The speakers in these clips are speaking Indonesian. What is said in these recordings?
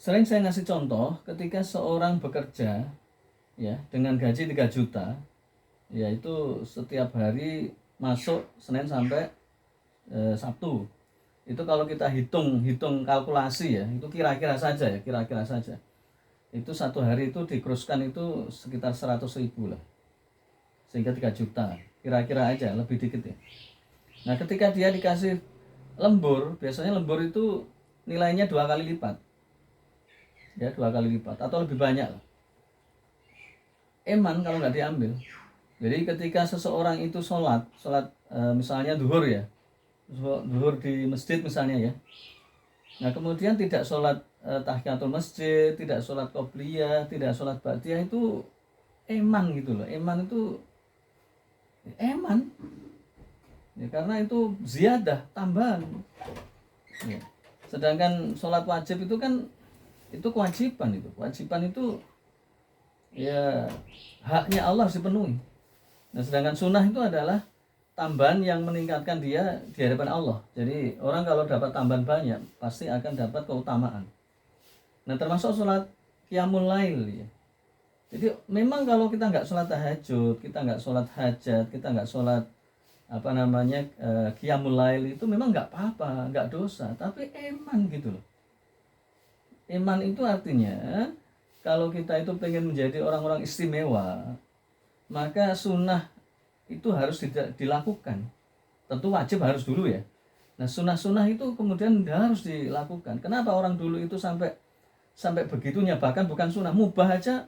Sering saya ngasih contoh ketika seorang bekerja ya dengan gaji 3 juta, yaitu setiap hari masuk Senin sampai Sabtu. Itu kalau kita hitung kalkulasi ya, itu kira-kira saja ya, kira-kira saja. Itu satu hari itu dikruskan itu sekitar 100.000 lah. Sehingga 3 juta, kira-kira aja, lebih dikit ya. Nah, ketika dia dikasih lembur, biasanya lembur itu nilainya 2 kali lipat. Ya, 2 kali lipat atau lebih banyak lah. Eman kalau nggak diambil. Jadi ketika seseorang itu sholat misalnya duhur ya, duhur di masjid misalnya ya. Nah kemudian tidak sholat tahiyatul masjid, tidak sholat qobliyah, tidak sholat ba'diyah, itu eman gitu loh. Eman itu eman ya, karena itu ziyadah, tambahan ya. Sedangkan sholat wajib itu kan itu kewajiban, itu ya haknya Allah harus dipenuhi. Nah sedangkan sunnah itu adalah tambahan yang meningkatkan dia di hadapan Allah. Jadi orang kalau dapat tambahan banyak pasti akan dapat keutamaan. Nah termasuk sholat qiyamul lail ya. Jadi memang kalau kita nggak sholat tahajud, kita nggak sholat hajat, kita nggak sholat qiyamul lail, itu memang nggak apa-apa, nggak dosa, tapi eman gitu loh. Eman itu artinya kalau kita itu pengen menjadi orang-orang istimewa, maka sunnah itu harus dilakukan. Tentu wajib harus dulu ya. Nah sunnah-sunnah itu kemudian harus dilakukan. Kenapa orang dulu itu sampai begitunya, bahkan bukan sunnah, mubah aja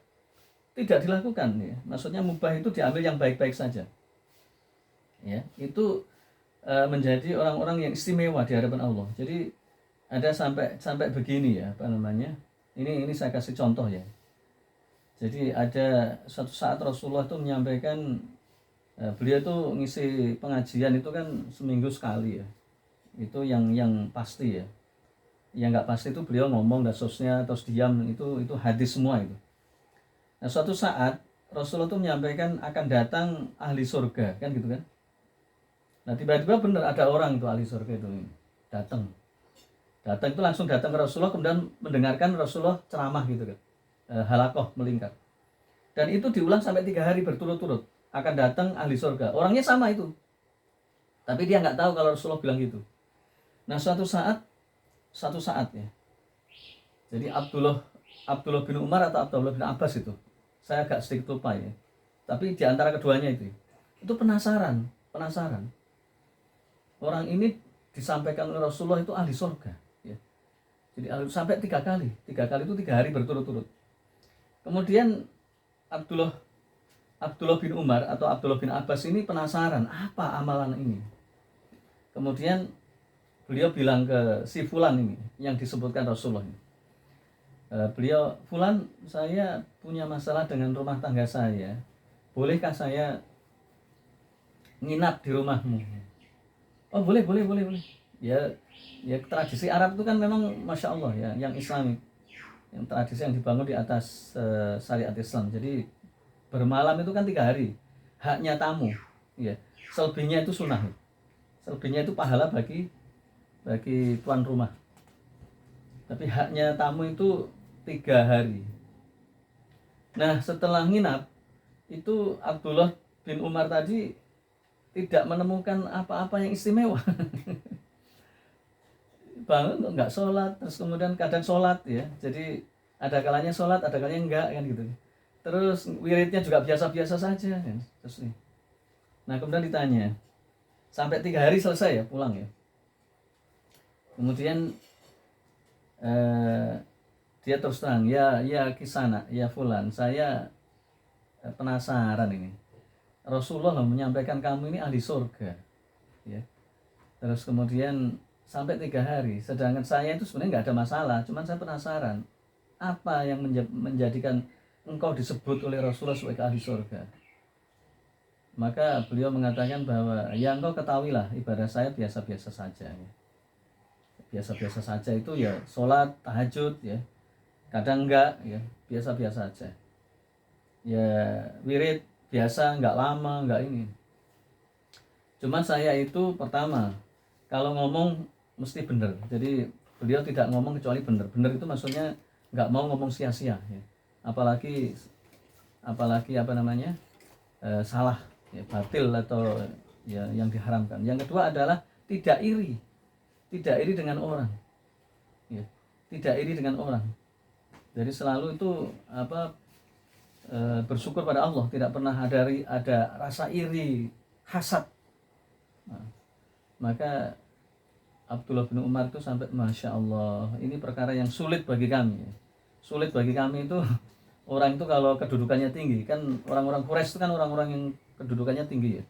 tidak dilakukan ya. Maksudnya mubah itu diambil yang baik-baik saja. Ya, itu menjadi orang-orang yang istimewa di hadapan Allah. Jadi ada sampai begini ya, Ini saya kasih contoh ya. Jadi ada suatu saat Rasulullah itu menyampaikan, beliau itu ngisi pengajian itu kan seminggu sekali ya. Itu yang pasti ya. Yang nggak pasti itu beliau ngomong dasosnya terus diam, itu hadis semua itu. Nah suatu saat Rasulullah itu menyampaikan akan datang ahli surga kan gitu kan. Nah tiba-tiba benar ada orang itu ahli surga itu datang itu langsung datang ke Rasulullah, kemudian mendengarkan Rasulullah ceramah gitu kan, halakoh melingkar, dan itu diulang sampai 3 hari berturut-turut, akan datang ahli surga, orangnya sama itu, tapi dia nggak tahu kalau Rasulullah bilang gitu. Nah suatu saat ya, jadi Abdullah bin Umar atau Abdullah bin Abbas itu, saya agak sedikit lupa ya, tapi di antara keduanya itu penasaran orang ini disampaikan oleh Rasulullah itu ahli surga. Jadi sampai 3 kali itu 3 hari berturut-turut. Kemudian Abdullah bin Umar atau Abdullah bin Abbas ini penasaran apa amalan ini. Kemudian beliau bilang ke si Fulan ini yang disebutkan Rasulullah ini, beliau, Fulan, saya punya masalah dengan rumah tangga saya, bolehkah saya nginap di rumahmu? Oh boleh. Ya tradisi Arab itu kan memang Masya Allah ya, yang Islami, yang tradisi yang dibangun di atas syariat Islam. Jadi bermalam itu kan 3 hari, haknya tamu ya, selebihnya itu sunnah, selebihnya itu pahala bagi tuan rumah, tapi haknya tamu itu 3 hari. Nah setelah nginap itu Abdullah bin Umar tadi tidak menemukan apa-apa yang istimewa. Bangun nggak sholat, terus kemudian kadang sholat ya, jadi ada kalanya sholat, ada kalanya enggak kan gitu. Terus wiridnya juga biasa-biasa saja kan. Terus nih, nah kemudian ditanya, sampai 3 hari selesai ya pulang ya. Kemudian dia terus terang, ya Kisana, ya Fulan, saya penasaran ini, Rasulullah menyampaikan kamu ini ahli surga ya. Terus kemudian sampai 3 hari, sedangkan saya itu sebenarnya nggak ada masalah, cuman saya penasaran apa yang menjadikan engkau disebut oleh Rasulullah sebagai ahli surga. Maka beliau mengatakan bahwa ya engkau ketahuilah ibadah saya biasa-biasa saja ya. Biasa-biasa saja itu ya sholat tahajud ya, kadang enggak ya, biasa-biasa saja ya, wirid biasa, nggak lama, nggak ini. Cuman saya itu pertama kalau ngomong mesti benar. Jadi beliau tidak ngomong kecuali benar. Benar itu maksudnya nggak mau ngomong sia-sia ya. apalagi salah ya, batil atau ya yang diharamkan. Yang kedua adalah tidak iri dengan orang ya, tidak iri dengan orang. Jadi selalu itu bersyukur pada Allah, tidak pernah ada rasa iri, hasad. Nah, maka Abdullah bin Umar itu sampai, Masya Allah, ini perkara yang sulit bagi kami. Sulit bagi kami itu, orang itu kalau kedudukannya tinggi, kan orang-orang Quraisy itu kan orang-orang yang kedudukannya tinggi ya,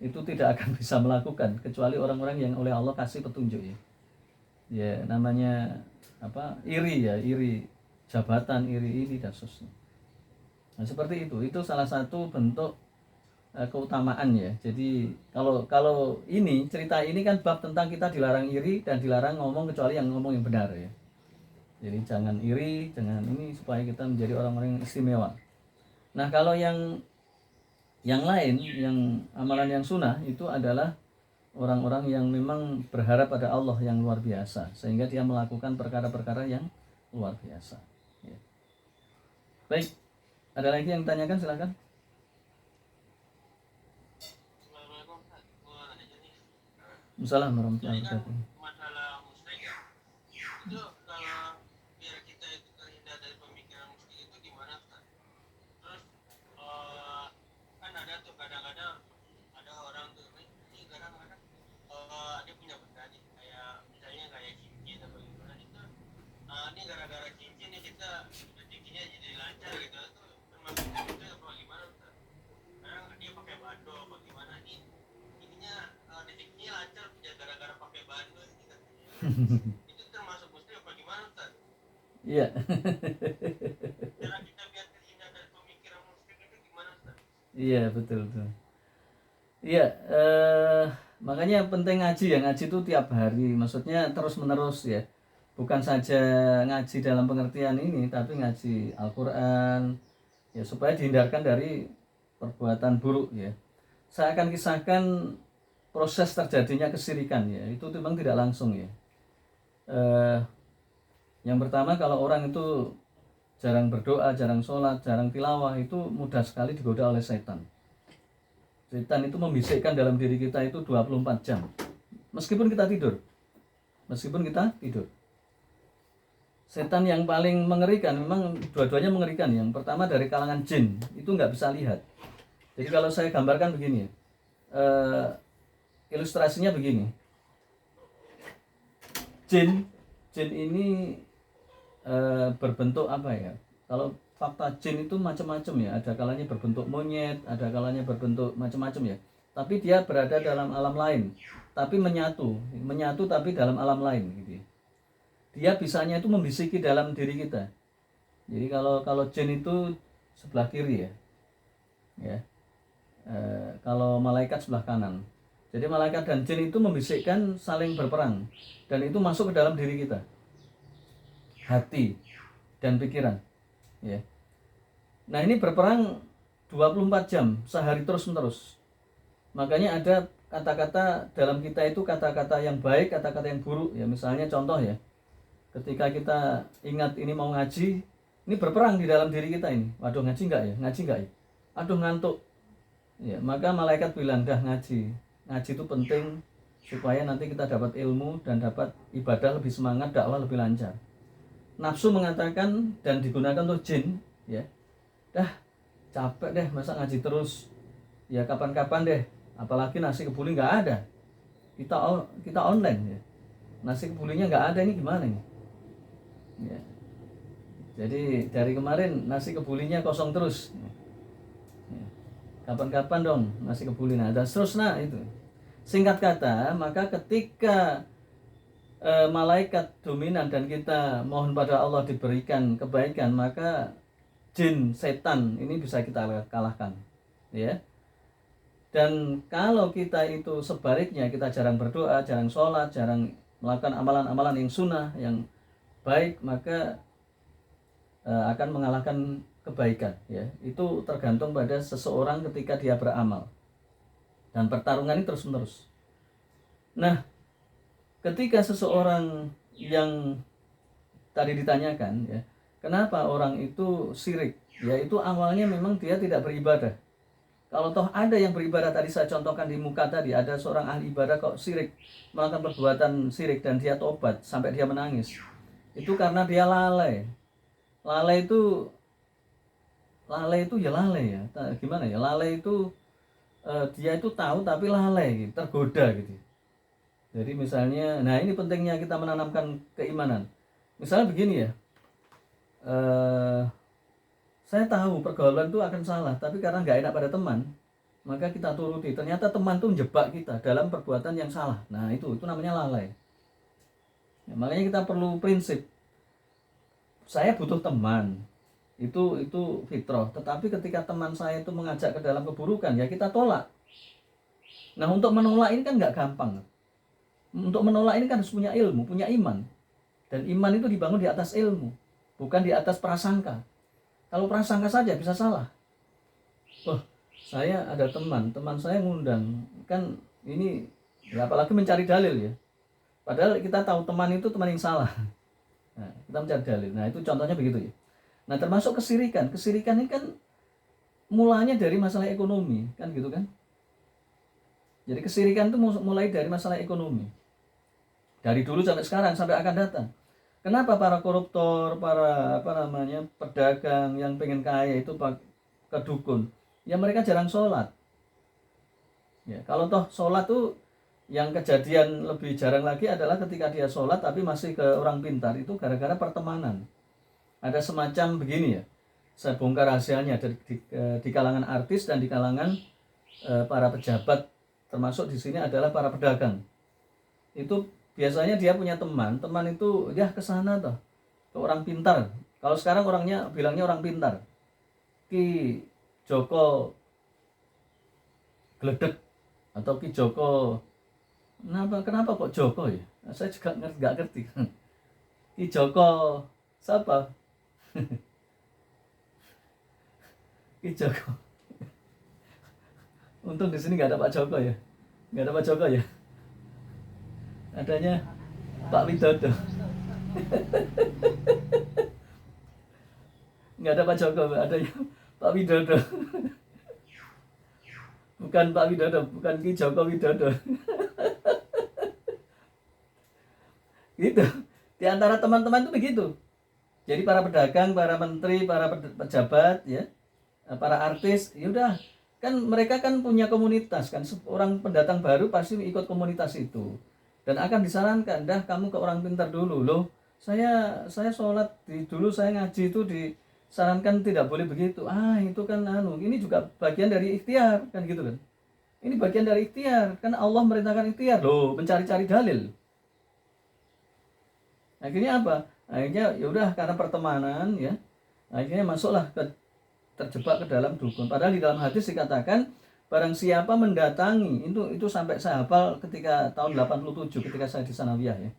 itu tidak akan bisa melakukan, kecuali orang-orang yang oleh Allah kasih petunjuk ya. Ya namanya iri jabatan, iri ini dan seterusnya. Nah seperti itu salah satu bentuk keutamaan ya. Jadi kalau ini cerita ini kan bab tentang kita dilarang iri dan dilarang ngomong kecuali yang ngomong yang benar ya. Jadi jangan iri, jangan ini, supaya kita menjadi orang-orang yang istimewa. Nah kalau yang lain, yang amalan yang sunnah itu adalah orang-orang yang memang berharap pada Allah yang luar biasa, sehingga dia melakukan perkara-perkara yang luar biasa ya. Baik, ada lagi yang ditanyakan, silakan. Assalamualaikum warahmatullahi wabarakatuh. Masalah musyrik ya, itu kalau biar kita itu terhindar dari pemikiran musyrik itu gimana Ustaz? Terus kan ada tuh kadang-kadang ada orang tuh ini kadang-kadang dia punya benda nih, kayak misalnya kayak cincin atau gimana itu, ini gara-gara cincin nih kita rezekinya jadi lancar gitu, itu termasuk musyrik apa gimana Ustaz? Kadang dia pakai bando apa gimana nih, ininya rezekinya lancar gara-gara pakai bando gitu. Itu termasuk muslim apa gimana Ustaz? Iya. Cara kita biar terhindar dari pemikiran muslim itu gimana Ustaz? Iya betul. Iya, makanya penting ngaji ya. Ngaji itu tiap hari, maksudnya terus menerus ya. Bukan saja ngaji dalam pengertian ini, tapi ngaji Al-Quran ya, supaya dihindarkan dari perbuatan buruk ya. Saya akan kisahkan proses terjadinya kesyirikan ya. Itu memang tidak langsung ya. Yang pertama, kalau orang itu jarang berdoa, jarang sholat, jarang tilawah, itu mudah sekali digoda oleh setan. Setan itu membisikkan dalam diri kita itu 24 jam. Meskipun kita tidur. Setan yang paling mengerikan, memang dua-duanya mengerikan. Yang pertama dari kalangan jin, itu nggak bisa lihat. Jadi kalau saya gambarkan begini ya, ilustrasinya begini. Jin ini berbentuk apa ya? Kalau fakta jin itu macam-macam ya. Ada kalanya berbentuk monyet, ada kalanya berbentuk macam-macam ya. Tapi dia berada dalam alam lain, tapi menyatu tapi dalam alam lain gitu ya. Dia bisanya itu membisiki dalam diri kita. Jadi kalau jin itu sebelah kiri ya. Kalau malaikat sebelah kanan. Jadi malaikat dan jin itu membisikkan, saling berperang, dan itu masuk ke dalam diri kita, hati dan pikiran ya. Nah ini berperang 24 jam sehari terus menerus. Makanya ada kata-kata dalam kita itu, kata-kata yang baik, kata-kata yang buruk ya. Misalnya contoh ya, ketika kita ingat ini mau ngaji, ini berperang di dalam diri kita ini. Waduh, ngaji enggak ya? Aduh, ngantuk ya. Maka malaikat bilang, dah ngaji itu penting supaya nanti kita dapat ilmu dan dapat ibadah lebih semangat, dakwah lebih lancar. Nafsu mengatakan, dan digunakan untuk jin ya, dah capek deh masa ngaji terus ya, kapan-kapan deh, apalagi nasi kebuli nggak ada, kita online ya, nasi kebulinya nggak ada, ini gimana nih ya. Jadi dari kemarin nasi kebulinya kosong terus ya. Kapan-kapan dong nasi kebuli, nah dan seterusnya itu. Singkat kata, maka ketika malaikat dominan dan kita mohon pada Allah diberikan kebaikan, maka jin, setan ini bisa kita kalahkan ya. Dan kalau kita itu sebaliknya, kita jarang berdoa, jarang sholat, jarang melakukan amalan-amalan yang sunnah, yang baik, maka akan mengalahkan kebaikan ya. Itu tergantung pada seseorang ketika dia beramal, dan pertarungan ini terus menerus. Nah, ketika seseorang yang tadi ditanyakan ya, Kenapa orang itu syirik? Yaitu awalnya memang dia tidak beribadah. Kalau toh ada yang beribadah, tadi saya contohkan di muka tadi, ada seorang ahli ibadah kok syirik, melakukan perbuatan syirik dan dia tobat sampai dia menangis. Itu karena dia lalai. Lalai itu ya lalai ya. Gimana ya? Lalai itu dia itu tahu tapi lalai gitu, tergoda gitu. Jadi misalnya, nah ini pentingnya kita menanamkan keimanan. Misalnya begini ya. Saya tahu pergaulan itu akan salah, tapi karena nggak enak pada teman, maka kita turuti. Ternyata teman itu menjebak kita dalam perbuatan yang salah. Nah itu namanya lalai. Ya, makanya kita perlu prinsip. Saya butuh teman, itu fitrah. Tetapi ketika teman saya itu mengajak ke dalam keburukan, ya kita tolak. Nah untuk menolak ini kan nggak gampang. Untuk menolak ini kan harus punya ilmu, punya iman. Dan iman itu dibangun di atas ilmu, bukan di atas prasangka. Kalau prasangka saja bisa salah. Oh, saya ada teman saya ngundang, kan ini ya apalagi mencari dalil ya. Padahal kita tahu teman itu teman yang salah. Nah, kita mencari dalil. Nah, itu contohnya begitu ya. Nah, termasuk kesirikan. Kesirikan ini kan mulanya dari masalah ekonomi, kan gitu kan? Jadi kesirikan itu mulai dari masalah ekonomi. Dari dulu sampai sekarang, sampai akan datang. Kenapa para koruptor, para pedagang yang pengen kaya itu ke dukun? Ya mereka jarang sholat. Ya, kalau toh sholat tuh yang kejadian lebih jarang lagi adalah ketika dia sholat tapi masih ke orang pintar, itu gara-gara pertemanan. Ada semacam begini ya, saya bongkar rahasianya di kalangan artis dan di kalangan para pejabat, termasuk di sini adalah para pedagang. Itu biasanya dia punya teman itu ya ke sana toh, ke orang pintar. Kalau sekarang orangnya bilangnya orang pintar. Ki Joko Gledek atau Ki Joko. Kenapa kok Joko ya? Saya juga nggak ngerti. Ki Joko siapa? Ki Joko. Untung di sini nggak ada Pak Joko ya. Nggak ada Pak Joko ya. Adanya Pak Widodo. Nggak ada Pak Joko, adanya Pak Widodo. Bukan Pak Widodo, bukan Ki Joko Widodo. Gitu. Di antara teman-teman itu begitu. Jadi para pedagang, para menteri, para pejabat, ya, para artis, yaudah, kan mereka kan punya komunitas kan. Orang pendatang baru pasti ikut komunitas itu. Dan akan disarankan, dah kamu ke orang pintar dulu loh. Saya sholat dulu saya ngaji itu disarankan tidak boleh begitu. Itu kan ini juga bagian dari ikhtiar kan gitu kan. Ini bagian dari ikhtiar, kan Allah merintahkan ikhtiar loh, mencari-cari dalil. Akhirnya apa? Akhirnya yaudah karena pertemanan ya. Akhirnya masuklah terjebak ke dalam dukun. Padahal di dalam hadis dikatakan barang siapa mendatangi, itu sampai saya hafal ketika tahun 87 ketika saya di Sanawiyah ya.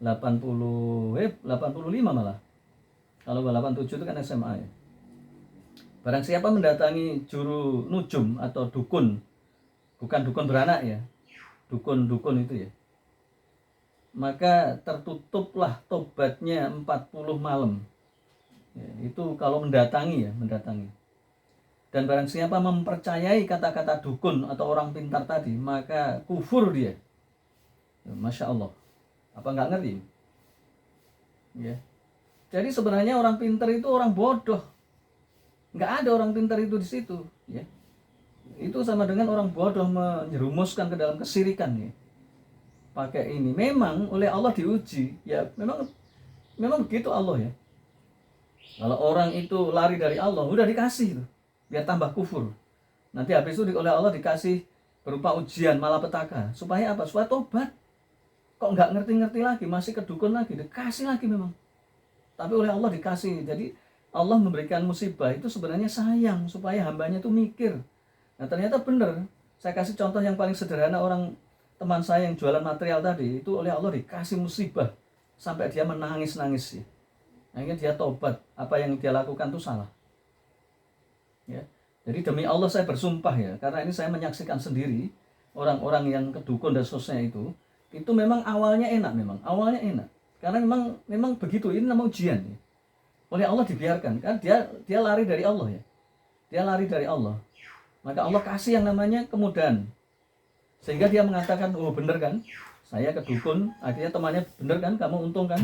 85 malah. Kalau 87 itu kan SMA ya. Barang siapa mendatangi juru nujum atau dukun, bukan dukun beranak ya. Dukun itu ya. Maka tertutuplah tobatnya 40 malam. Ya, itu kalau mendatangi. Dan barang siapa mempercayai kata-kata dukun atau orang pintar tadi, maka kufur dia. Ya, Masya Allah. Apa nggak ngerti? Ya. Jadi sebenarnya orang pintar itu orang bodoh. Nggak ada orang pintar itu di situ. Ya. Itu sama dengan orang bodoh menyerumuskan ke dalam kesirikan. Ya. Pakai ini. Memang oleh Allah diuji. Ya memang begitu Allah ya. Kalau orang itu lari dari Allah, udah dikasih tuh. Biar tambah kufur. Nanti habis itu oleh Allah dikasih berupa ujian malapetaka. Supaya apa? Supaya tobat. Kok nggak ngerti-ngerti lagi, masih ke dukun lagi, dikasih lagi memang. Tapi oleh Allah dikasih. Jadi Allah memberikan musibah itu sebenarnya sayang supaya hambanya itu mikir. Nah ternyata benar. Saya kasih contoh yang paling sederhana, orang teman saya yang jualan material tadi, itu oleh Allah dikasih musibah sampai dia menangis-nangis. Akhirnya dia tobat. Apa yang dia lakukan itu salah. Ya. Jadi demi Allah saya bersumpah ya, karena ini saya menyaksikan sendiri orang-orang yang kedukun dan seterusnya itu memang awalnya enak, karena memang begitu, ini namanya ujian ya. oleh Allah dibiarkan, kan dia lari dari Allah ya. Dia lari dari Allah. Maka Allah kasih yang namanya kemudahan. Sehingga dia mengatakan, oh bener kan, saya ke dukun, akhirnya temannya bener kan, kamu untung kan.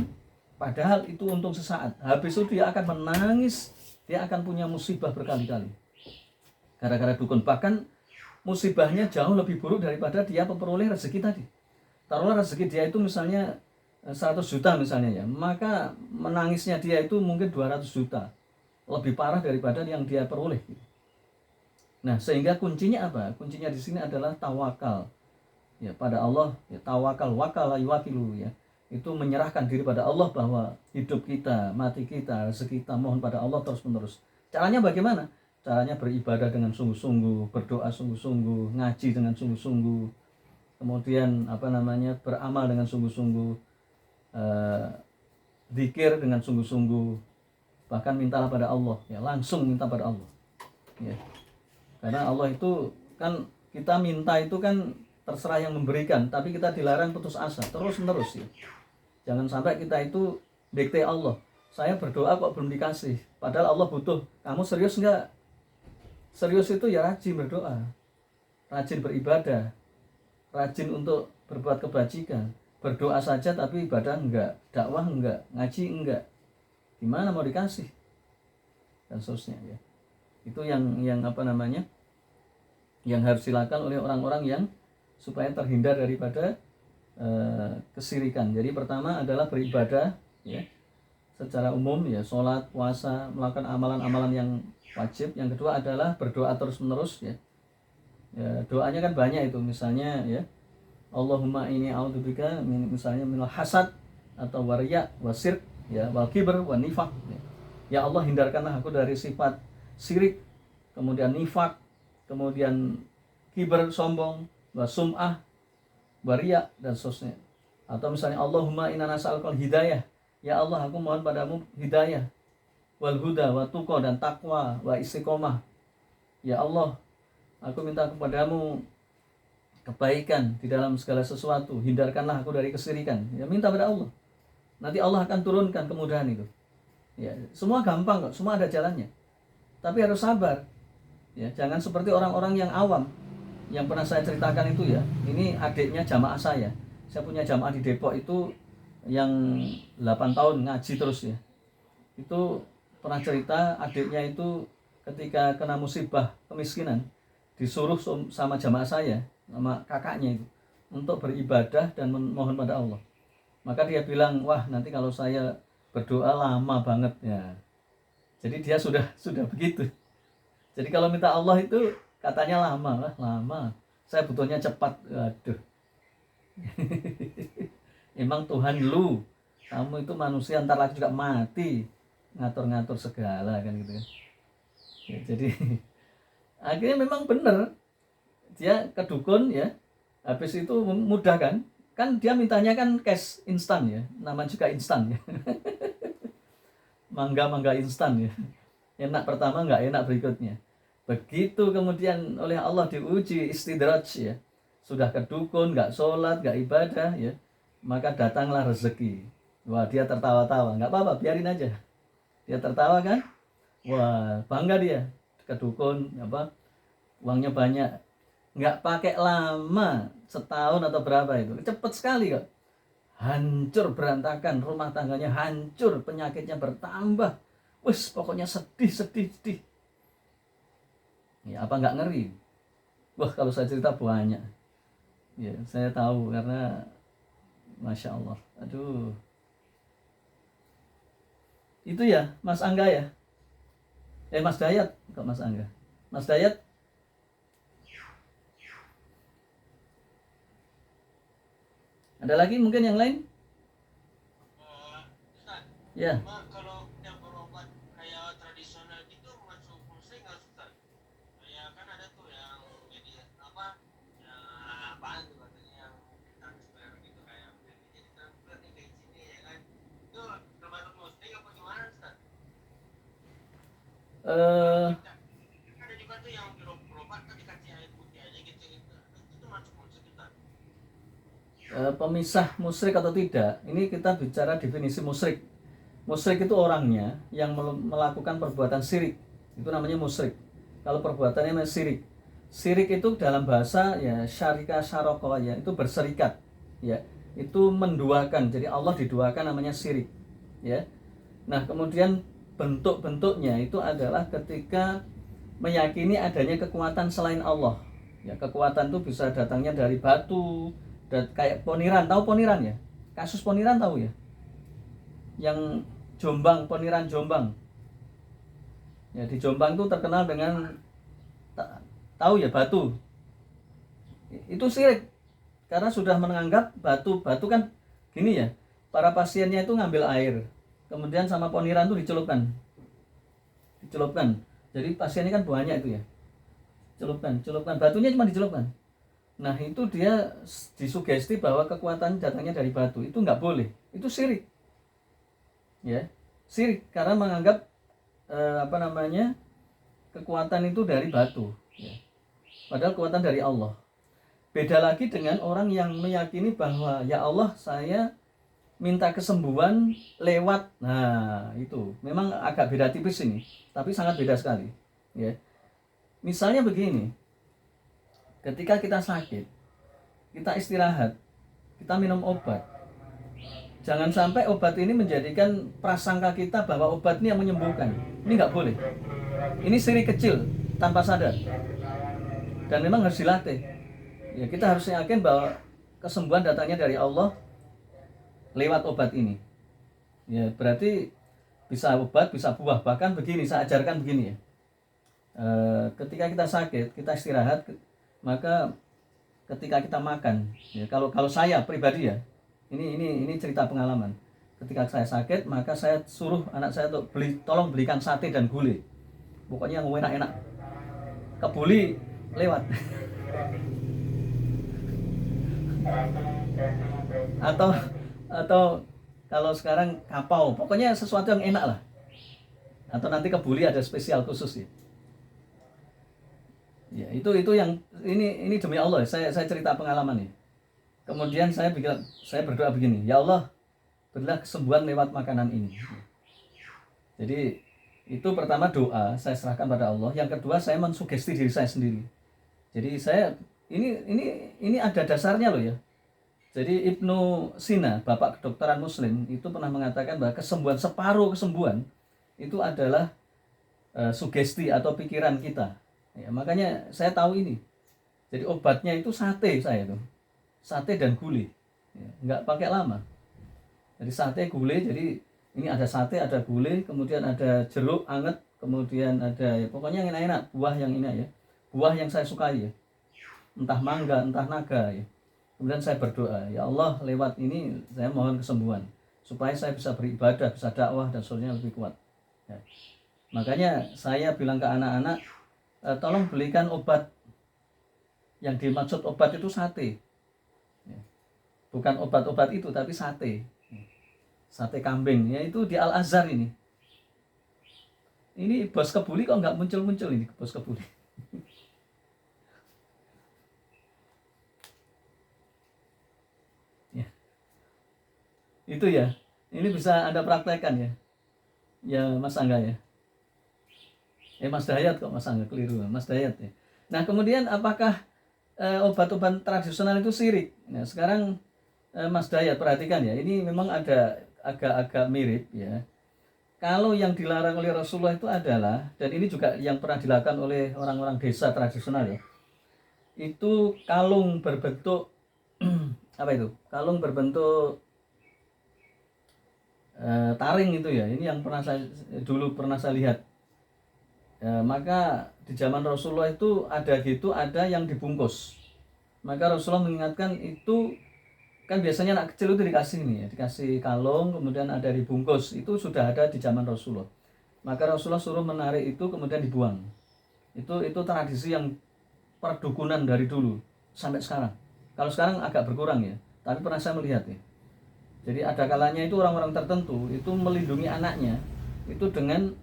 Padahal itu untung sesaat. Habis itu dia akan menangis, dia akan punya musibah berkali-kali. Gara-gara dukun. Bahkan musibahnya jauh lebih buruk daripada dia memperoleh rezeki tadi. Taruhlah rezeki dia itu misalnya 100 juta misalnya ya, maka menangisnya dia itu mungkin 200 juta. Lebih parah daripada yang dia peroleh. Nah, sehingga kuncinya apa? Kuncinya di sini adalah tawakal. Ya, pada Allah, ya, tawakal wakala yuwakilu ya. Itu menyerahkan diri pada Allah bahwa hidup kita, mati kita, rezeki kita mohon pada Allah terus-menerus. Caranya bagaimana? Caranya beribadah dengan sungguh-sungguh, berdoa sungguh-sungguh, ngaji dengan sungguh-sungguh. Kemudian beramal dengan sungguh-sungguh, zikir dengan sungguh-sungguh, bahkan mintalah pada Allah, ya langsung minta pada Allah, ya. Karena Allah itu kan kita minta itu kan terserah yang memberikan, tapi kita dilarang putus asa terus-menerus ya. Jangan sampai kita itu dikte Allah. Saya berdoa kok belum dikasih, padahal Allah butuh. Kamu serius enggak? Serius itu ya rajin berdoa, rajin beribadah, rajin untuk berbuat kebajikan. Berdoa saja tapi ibadah enggak, dakwah enggak, ngaji enggak, gimana mau dikasih? Dan seterusnya ya. Itu yang yang harus dilakukan oleh orang-orang yang supaya terhindar daripada kesirikan. Jadi pertama adalah beribadah ya secara umum ya, sholat, puasa, melakukan amalan-amalan yang wajib. Yang kedua adalah berdoa terus-menerus ya. Ya, doanya kan banyak itu, misalnya ya Allahumma inni a'udzubika misalnya minal hasad atau wariya wasirk ya wal kibr wa nifaq ya. Ya Allah, hindarkanlah aku dari sifat syirik, kemudian nifak, kemudian kiber sombong, wasum'ah, wariya dan seterusnya. Atau misalnya Allahumma inna nas'alukal hidayah. Ya Allah, aku mohon padamu hidayah, wal huda wa tuqa dan takwa wa istiqomah. Ya Allah, aku minta kepadamu kebaikan di dalam segala sesuatu, hindarkanlah aku dari kesirikan. Ya minta pada Allah. Nanti Allah akan turunkan kemudahan itu. Ya, semua gampang kok, semua ada jalannya. Tapi harus sabar. Ya, jangan seperti orang-orang yang awam. Yang pernah saya ceritakan itu ya. Ini adiknya jamaah saya. Saya punya jamaah di Depok itu yang 8 tahun ngaji terus ya. Itu pernah cerita adiknya itu ketika kena musibah kemiskinan, disuruh sama jamaah saya, sama kakaknya itu, untuk beribadah dan memohon pada Allah. Maka dia bilang, wah nanti kalau saya berdoa lama banget ya. Jadi dia sudah begitu. Jadi kalau minta Allah itu katanya lama. Saya butuhnya cepat. Waduh. Emang Tuhan lu, kamu itu manusia ntar lagi juga mati, ngatur-ngatur segala kan gitu kan. Ya, jadi akhirnya memang benar dia ke dukun ya, habis itu mudah kan dia mintanya kan cash instan ya, namanya juga instan ya. mangga instan ya, enak pertama nggak enak berikutnya. Begitu kemudian oleh Allah diuji istidraj ya, sudah ke dukun, nggak sholat, nggak ibadah ya, maka datanglah rezeki. Wah, dia tertawa-tawa, nggak apa-apa, biarin aja. Dia tertawa kan, wah bangga dia ke dukun, uangnya banyak, nggak pakai lama, setahun atau berapa itu, cepet sekali kok. Hancur berantakan, rumah tangganya hancur, penyakitnya bertambah, wes pokoknya sedih. Ya apa nggak ngeri? Wah kalau saya cerita banyak. Ya saya tahu karena Masya Allah. Aduh. Itu ya Mas Angga ya. Mas Dayat, kok Mas Angga? Mas Dayat? Ada lagi mungkin yang lain? Ustaz, Ya. kalau yang berobat kayak tradisional gitu masuk musrik nggak Ustaz? Kayak kan ada tuh yang jadi apa? Ya, apaan tuh katanya yang transfer gitu kayak jadi transfer nih kayak sini ya kan? Itu termasuk musrik apa gimana Ustaz? Ada juga tuh yang berobat kan dikasih air putih aja gitu. Itu masuk musrik Ustaz? Pemisah musyrik atau tidak, ini kita bicara definisi musyrik. Musyrik itu orangnya yang melakukan perbuatan syirik, itu namanya musyrik. Kalau perbuatannya namanya syirik. Syirik itu dalam bahasa ya syarika syaroko ya, itu berserikat ya, itu menduakan. Jadi Allah diduakan namanya syirik ya. Nah, kemudian bentuk-bentuknya itu adalah ketika meyakini adanya kekuatan selain Allah. Ya, kekuatan itu bisa datangnya dari batu, dan kayak Poniran, tahu Poniran ya? Kasus Poniran tahu ya? Yang Jombang, Poniran Jombang. Ya, di Jombang itu terkenal dengan tahu ya, batu. Itu syirik. Karena sudah menganggap batu kan gini ya. Para pasiennya itu ngambil air, kemudian sama Poniran itu dicelupkan. Jadi pasiennya kan banyak itu ya. Celupkan. Batunya cuma dicelupkan. Nah, itu dia disugesti bahwa kekuatan datangnya dari batu. Itu nggak boleh. Itu syirik. Ya, syirik karena menganggap kekuatan itu dari batu ya. Padahal kekuatan dari Allah. Beda lagi dengan orang yang meyakini bahwa ya Allah, saya minta kesembuhan lewat. Nah, itu memang agak beda tipis ini, tapi sangat beda sekali ya. Misalnya begini, ketika kita sakit, kita istirahat, kita minum obat, jangan sampai obat ini menjadikan prasangka kita bahwa obat ini yang menyembuhkan. Ini nggak boleh. Ini syirik kecil tanpa sadar, dan memang harus dilatih. Ya, kita harus yakin bahwa kesembuhan datangnya dari Allah lewat obat ini. Ya, berarti bisa obat, bisa buah. Bahkan begini, saya ajarkan begini ya. Ketika kita sakit, kita istirahat, maka ketika kita makan, ya, kalau saya pribadi ya, ini cerita pengalaman. Ketika saya sakit, maka saya suruh anak saya untuk tolong belikan sate dan gulai. Pokoknya yang enak-enak. Kebuli lewat. atau kalau sekarang kapau, pokoknya sesuatu yang enak lah. Atau nanti kebuli ada spesial khusus ya. Ya, itu yang ini demi Allah, saya cerita pengalaman nih. Kemudian saya berdoa begini, ya Allah, berilah kesembuhan lewat makanan ini. Jadi itu pertama doa, saya serahkan pada Allah. Yang kedua, saya mensugesti diri saya sendiri. Jadi saya ini ada dasarnya loh ya. Jadi Ibnu Sina, bapak kedokteran Muslim, itu pernah mengatakan bahwa separuh kesembuhan itu adalah sugesti atau pikiran kita. Ya, makanya saya tahu ini. Jadi obatnya itu sate, saya tuh sate dan gulai. Ya, nggak pakai lama. Jadi sate gulai, jadi ini ada sate, ada gulai, kemudian ada jeruk anget, kemudian ada ya, pokoknya yang enak-enak, buah yang ini ya, buah yang saya sukai ya, entah mangga, entah naga ya. Kemudian saya berdoa, ya Allah, lewat ini saya mohon kesembuhan supaya saya bisa beribadah, bisa dakwah dan seterusnya lebih kuat. Ya. Makanya saya bilang ke anak-anak, tolong belikan obat. Yang dimaksud obat itu sate. Ya. Bukan obat-obat itu, tapi sate. Sate kambing, ya itu di Al-Azhar ini. Ini bos kebuli kok nggak muncul-muncul ini bos kebuli. Ya. Itu ya. Ini bisa Anda praktekkan ya. Ya Mas Angga ya. Mas Dayat kok Mas Angga, keliru Mas Dayat ya. Nah, kemudian apakah obat-obat tradisional itu syirik? Nah, sekarang Mas Dayat perhatikan ya. Ini memang ada agak-agak mirip ya. Kalau yang dilarang oleh Rasulullah itu adalah, dan ini juga yang pernah dilakukan oleh orang-orang desa tradisional ya, itu kalung berbentuk apa itu? Kalung berbentuk taring itu ya. Ini yang dulu pernah saya lihat. Maka di zaman Rasulullah itu ada yang dibungkus. Maka Rasulullah mengingatkan itu kan biasanya anak kecil itu dikasih nih ya, dikasih kalung, kemudian ada dibungkus. Itu sudah ada di zaman Rasulullah. Maka Rasulullah suruh menarik itu kemudian dibuang. Itu tradisi yang perdukunan dari dulu sampai sekarang. Kalau sekarang agak berkurang ya, tapi pernah saya melihat ya. Jadi ada kalanya itu orang-orang tertentu itu melindungi anaknya itu dengan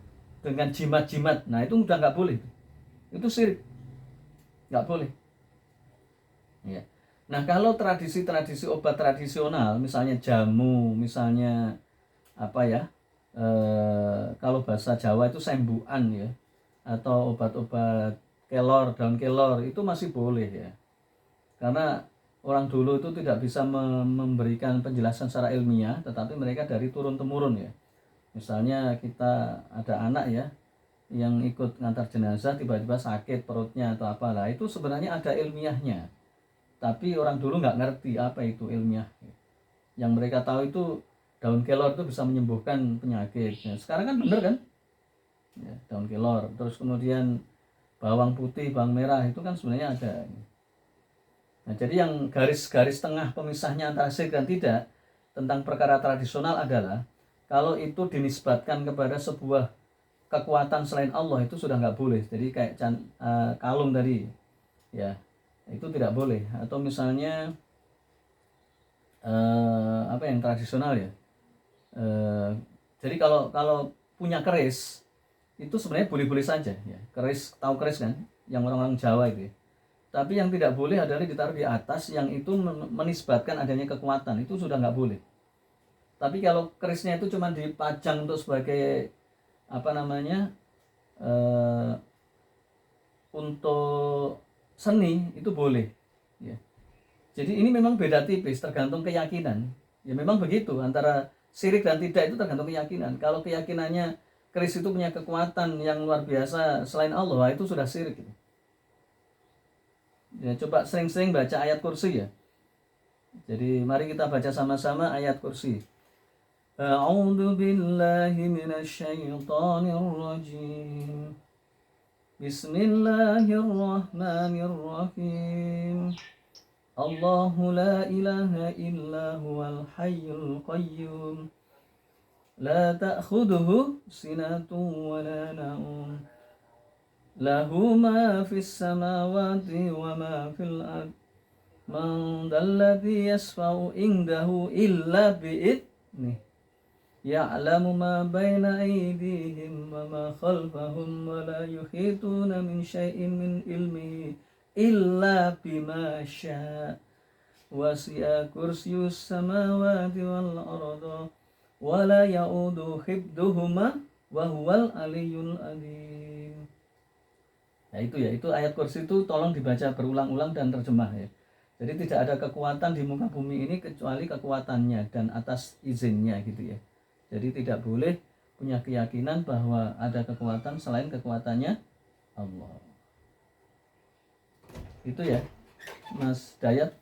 jimat-jimat. Nah, itu udah nggak boleh. Itu syirik. Nggak boleh. Ya. Nah, kalau tradisi-tradisi obat tradisional, misalnya jamu, misalnya apa ya, kalau bahasa Jawa itu sembuhan ya, atau obat-obat kelor, daun kelor itu masih boleh ya, karena orang dulu itu tidak bisa memberikan penjelasan secara ilmiah, tetapi mereka dari turun temurun ya. Misalnya kita ada anak ya yang ikut ngantar jenazah, tiba-tiba sakit perutnya atau apalah, itu sebenarnya ada ilmiahnya, tapi orang dulu nggak ngerti apa itu ilmiah. Yang mereka tahu itu daun kelor itu bisa menyembuhkan penyakit. Nah, sekarang kan bener kan ya, daun kelor. Terus kemudian bawang putih, bawang merah itu kan sebenarnya ada. Nah, jadi yang garis-garis tengah pemisahnya antara syirik dan tidak tentang perkara tradisional adalah kalau itu dinisbatkan kepada sebuah kekuatan selain Allah itu sudah nggak boleh. Jadi kayak kalung tadi ya, itu tidak boleh. Atau misalnya apa yang tradisional ya, jadi kalau punya keris itu sebenarnya boleh-boleh saja ya. Keris, tahu keris kan, yang orang-orang Jawa itu ya. Tapi yang tidak boleh adalah ditaruh di atas yang itu menisbatkan adanya kekuatan, itu sudah nggak boleh. Tapi kalau kerisnya itu cuma dipajang untuk sebagai apa namanya, untuk seni, itu boleh ya. Jadi ini memang beda tipis, tergantung keyakinan ya. Memang begitu, antara syirik dan tidak itu tergantung keyakinan. Kalau keyakinannya keris itu punya kekuatan yang luar biasa selain Allah, itu sudah syirik ya. Coba sering-sering baca ayat kursi ya. Jadi mari kita baca sama-sama ayat kursi. A'udzu billahi minasyaitonir rajim. Bismillahirrahmanirrahim. Allahu la ilaha illa huwal hayyul qayyum. La ta'khudhuhu sinatun wa la nawm. Lahu ma fis samawati wa ma fil ard. Man dalladhi yasfa'u indahu illa bi'idnih. Ya'lamu ma baina aydihim wa ma khalfahum wa la yuhituna min syai'in min ilmihi illa bima syaa. Wasi'a kursiyyus samawati wal arda wa la ya'udu hibduhuma wa huwal aliyyul azim. Nah itu ya, itu ayat kursi itu tolong dibaca berulang-ulang dan terjemah ya. Jadi tidak ada kekuatan di muka bumi ini kecuali kekuatannya dan atas izinnya gitu ya. Jadi tidak boleh punya keyakinan bahwa ada kekuatan selain kekuatannya Allah. Itu ya, Mas Dayat.